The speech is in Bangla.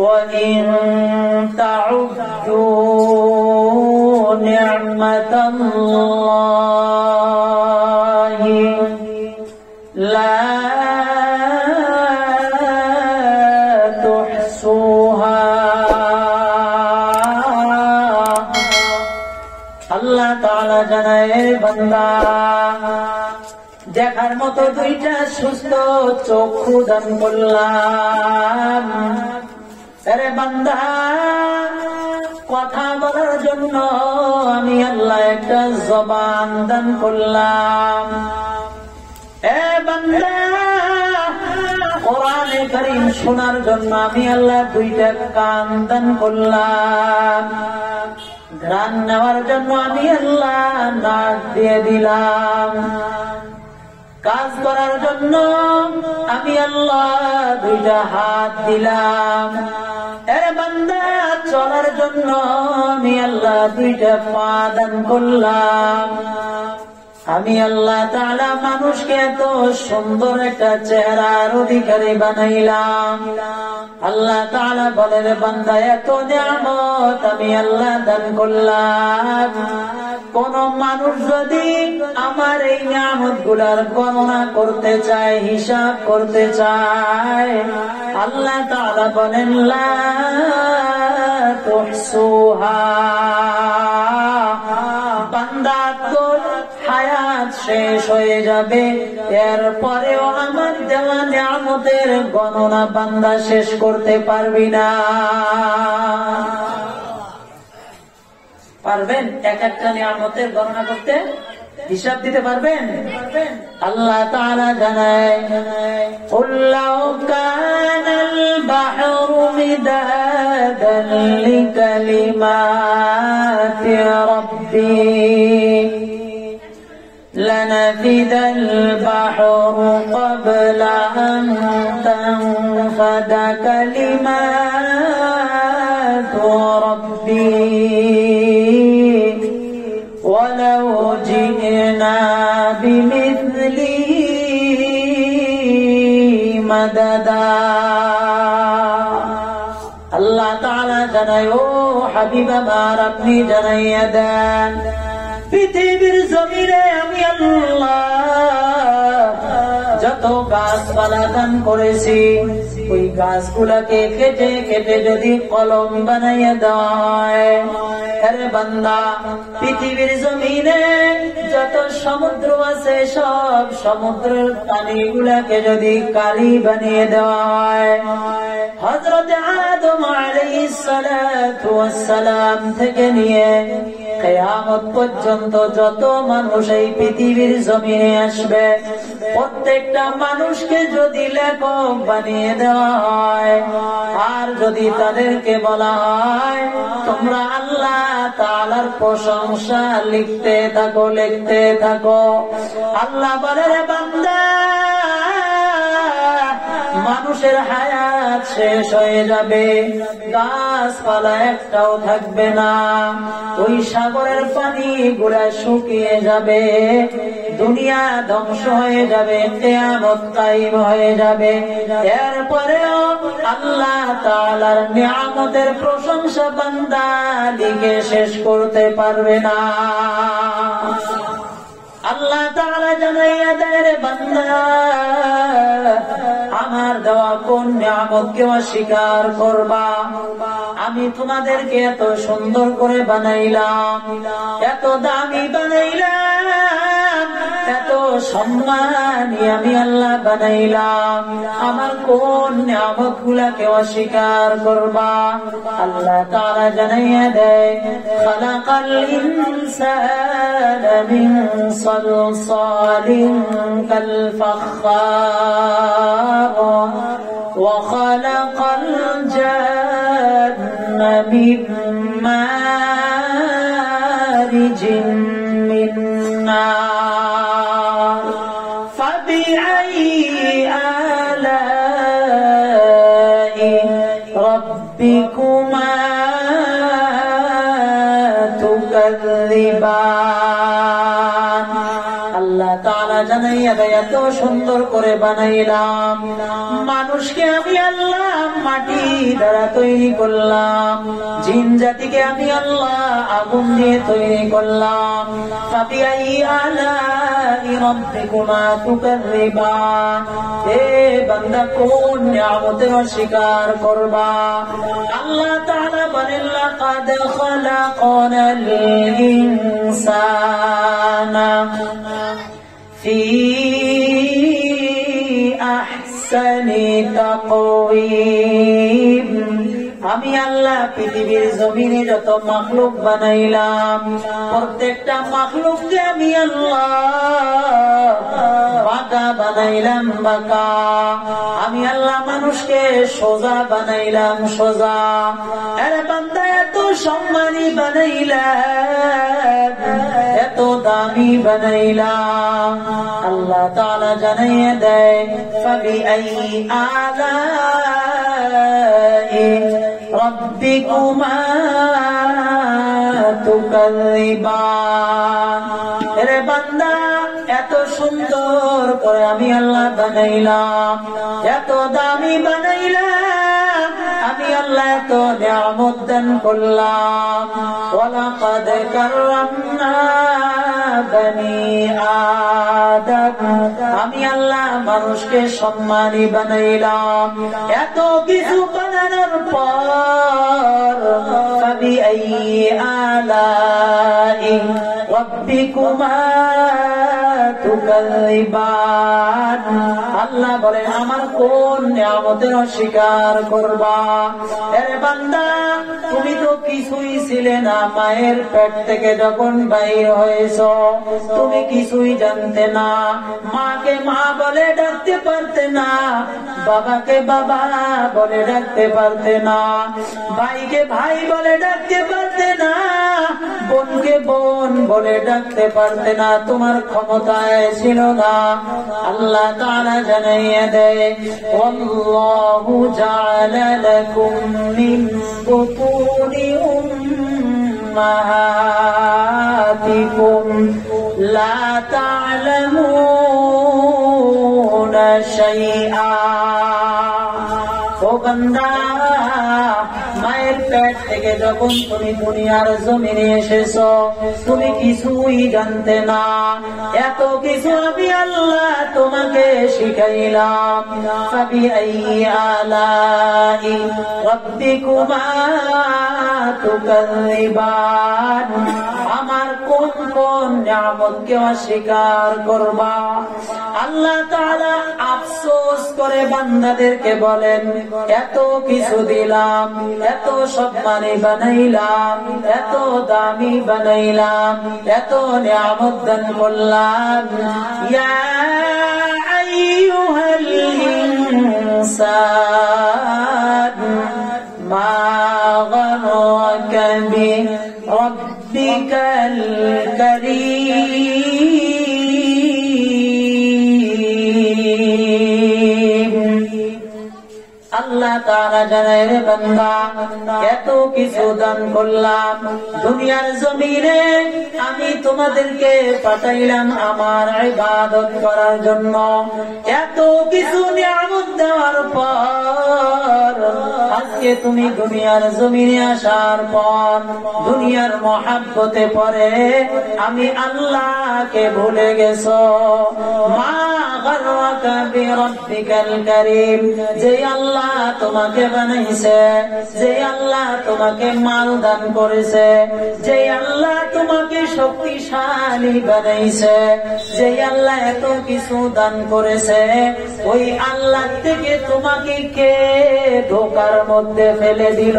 وَإِن تَعُدُّوا نِعْمَةَ اللَّهِ لَا تُحْصُوهَا আল্লাহ তাআলা জানায় বান্দা দেখার মতো দুইটা সুস্থ চক্ষু দান করলাম। আরে বান্দা কথা বলার জন্য আমি আল্লাহ একটা জবান দান করলাম। এ বান্দা কোরআনে কারীম শোনার জন্য আমি আল্লাহ দুইটা কান দান করলাম। ঘ্রাণ নেওয়ার জন্য আমি আল্লাহ নাক দিয়ে দিলাম। কাজ করার জন্য আমি আল্লাহ দুইটা হাত দিলাম। এ বান্দা চলার জন্য আমি আল্লাহ দুইটা পা দান করলাম। আমি আল্লাহ তাআলা মানুষকে এত সুন্দর একটা চেহারার অধিকারী বানাইলাম। আল্লাহ তাআলা বলেন বান্দা এত নিয়ামত আমি আল্লাহ দান করলাম। কোন মানুষ যদি আমার এই নিয়ামত গুলার গণনা করতে চায়, হিসাব করতে চায়, আল্লাহ তাআলা বলেন লা তুহসুহা। বান্দা তোর হায়াত শেষ হয়ে যাবে, এরপরেও আমার দেওয়া নিয়ামতের গণনা বান্দা শেষ করতে পারবি না। পারবেন এক একটা নিয়ামতের গণনা করতে, হিসাব দিতে পারবেন? আল্লাহ তাআলা জানায় কুল লাউ কানাল বাহরু মিদাদান লিকালিমাতি রাব্বি لنفد البحر قبل أن تنفد كلمات ربي ولو جئنا بمثله مددا আল্লাহ তাআলা জানায় ও হাবিব আমার আপনি জানাইয়া দেন পৃথিবীর জমিনে আমি আল্লাহ যত গাছপালা দান করেছি ওই গাছগুলাকে কেটে কেটে যদি কলম বানাইয়া দেওয়া হয়, আরে বান্দা পৃথিবীর জমিনে যত সমুদ্র আছে সব সমুদ্রের পানিগুলাকে যদি কালি বানিয়ে দেওয়া হয়, হযরত আদম আলাইহিস সালাতু ওয়াস সালাম থেকে নিয়ে কিয়ামত পর্যন্ত যত মানুষ এই পৃথিবীর জমিনে আসবে প্রত্যেকটা মানুষকে যদি লেখক বানিয়ে দেওয়া হয় আর যদি তাদেরকে বলা হয় তোমরা আল্লাহ তাআলার প্রশংসা লিখতে থাকো লিখতে থাকো, আল্লাহ বলে রে বান্দা মানুষের হায়াত শেষ হয়ে যাবে, গাছপালা একটাও থাকবে না, ওই সাগরের পানি গুলা শুকিয়ে যাবে, দুনিয়া ধ্বংস হয়ে যাবে, কিয়ামত কায়েম হয়ে যাবে। এরপরেও আল্লাহ তাআলার নিয়ামতের প্রশংসা বান্দা লিখে শেষ করতে পারবে না। আল্লাহ তাআলা জানাইয়া দেয় রে বান্দা আমার দেওয়া কোন নিয়ামতকে অস্বীকার করবা? আমি তোমাদেরকে এত সুন্দর করে বানাইলাম, এত দামি বানাইলাম, এত সম্মানী আমি আল্লাহ বানাইলাম, আমার কোন নিয়ামত গুলাকে অস্বীকার করবা? আল্লাহ তাআলা জানাইয়া দেয় খালাকাল ইনসানা মিন সালসালিন কাল ফাখার ওয়া খালাকাল জান্না মিন মারিজিন মিন নার ফাবিআইয়ি আলা'i রাব্বিকুমা তুকাযযিবান। আল্লাহ তাআলা জানাইয়া দেয় এত সুন্দর করে বানাইলাম, মানুষকে আমি আল্লাহ মাটি দ্বারা তৈরি করলাম, জিন জাতিকে আমি আল্লাহ আগুন দিয়ে তৈরি করলাম। ফাবিআইয়ি আলাই রাব্বিকুমা তুকাযযিবান, হে বান্দা কোন নিয়ামতের অস্বীকার করবা? আল্লাহ তাআলা বলেন লাকাদ খালাকনাল ইনসানা ফি আহসানি তাকওয়িম, আমি আল্লাহ পৃথিবীর জমিনে যত মাখলুক বানাইলাম প্রত্যেকটা মাখলুককে আমি আল্লাহ বাঁকা বানাইলাম, বাঁকা। আমি আল্লাহ মানুষকে সোজা বানাইলাম, সোজা। আরে বান্দা এত সম্মানী বানাইলাম, এত দামি বানাইলাম। আল্লাহ তাআলা জানাইয়া দেয় ফাবিআইয়ি আলাই রাব্বিকুমা তুকাযযিবান, রে বান্দা এত সুন্দর করে আমি আল্লাহ বানাইলাম, এত দামি বানাইলাম, আমি আল্লাহ এত নিয়ামত দান করলাম। ওয়ালাকাদ কাররামনা বনি আদম, আমি আল্লাহ মানুষকে সম্মানী বানাইলাম। এত কিছু বানানোর পর ফাবিআইয়ি আলাই রাব্বিকুমা তুকাযযিবান, আল্লাহ বলেন আমার কোন নিয়ামতের অস্বীকার করবা? আরে বান্দা তুমি তো কিছুই ছিলে না, মায়ের পেট থেকে যখন বাইর হয়েছো তুমি কিছুই জানতে না, মাকে মা বলে ডাকতে পারতে না, বাবাকে বাবা বলে ডাকতে পারতে না, ভাইকে ভাই বলে ডাকতে পারতে না, বোনকে বোন বলে ডাকতে পারতে না, তোমার ক্ষমতায় ছিল না। আল্লাহ তাআলা জানাইয়া দেয় ওয়াল্লাহু জাআলা লাকুম মিন বুতুনি উম্মাহাতিকুম লা তা'লামুনা শাইআ, ও বান্দা মায়ের পেট থেকে যখন তুমি দুনিয়ার জমিনে এসেছো তুমি কিছুই জানতে না, এত কিছু আমি আল্লাহ তোমাকে শিখাইলাম। ফাবিআইয়ি আলাই রাব্বিকুমা তুকাযযিবান, আমার কোন কোন নিয়ামতকে অস্বীকার করবা? আল্লাহ তাআলা আফসোস করে বান্দাদেরকে বলেন এত কিছু দিলাম, এত সম্মানী বানাইলাম, এত দামি বানাইলাম, এত নিয়ামত দান করলাম। ইয়া আইয়ুহাল ইনসান মা গররাকা বিরাব্বিকাল কারীম, আল্লাহ তাআলা জানায় রে বান্দা এত কিছু দান করলাম দুনিয়ার জমিনে, আমি তোমাদেরকে পাঠাইলাম আমার ইবাদত করার জন্য। এত কিছু নিয়ামত দেওয়ার পর আজকে তুমি দুনিয়ার জমিনে আসার পর দুনিয়ার মহাব্বতে পড়ে আমি আল্লাহকে ভুলে গেছো। মা গররাকা বিরাব্বিকাল কারীম, যে আল্লাহ তোমাকে বানাইছে, যে আল্লাহ তোমাকে মাল দান করেছে, যে আল্লাহ তোমাকে শক্তিশালী বানাইছে, যে আল্লাহ এত কিছু দান করেছে, ওই আল্লাহ থেকে তোমাকে কে ধোঁকার মধ্যে ফেলে দিল?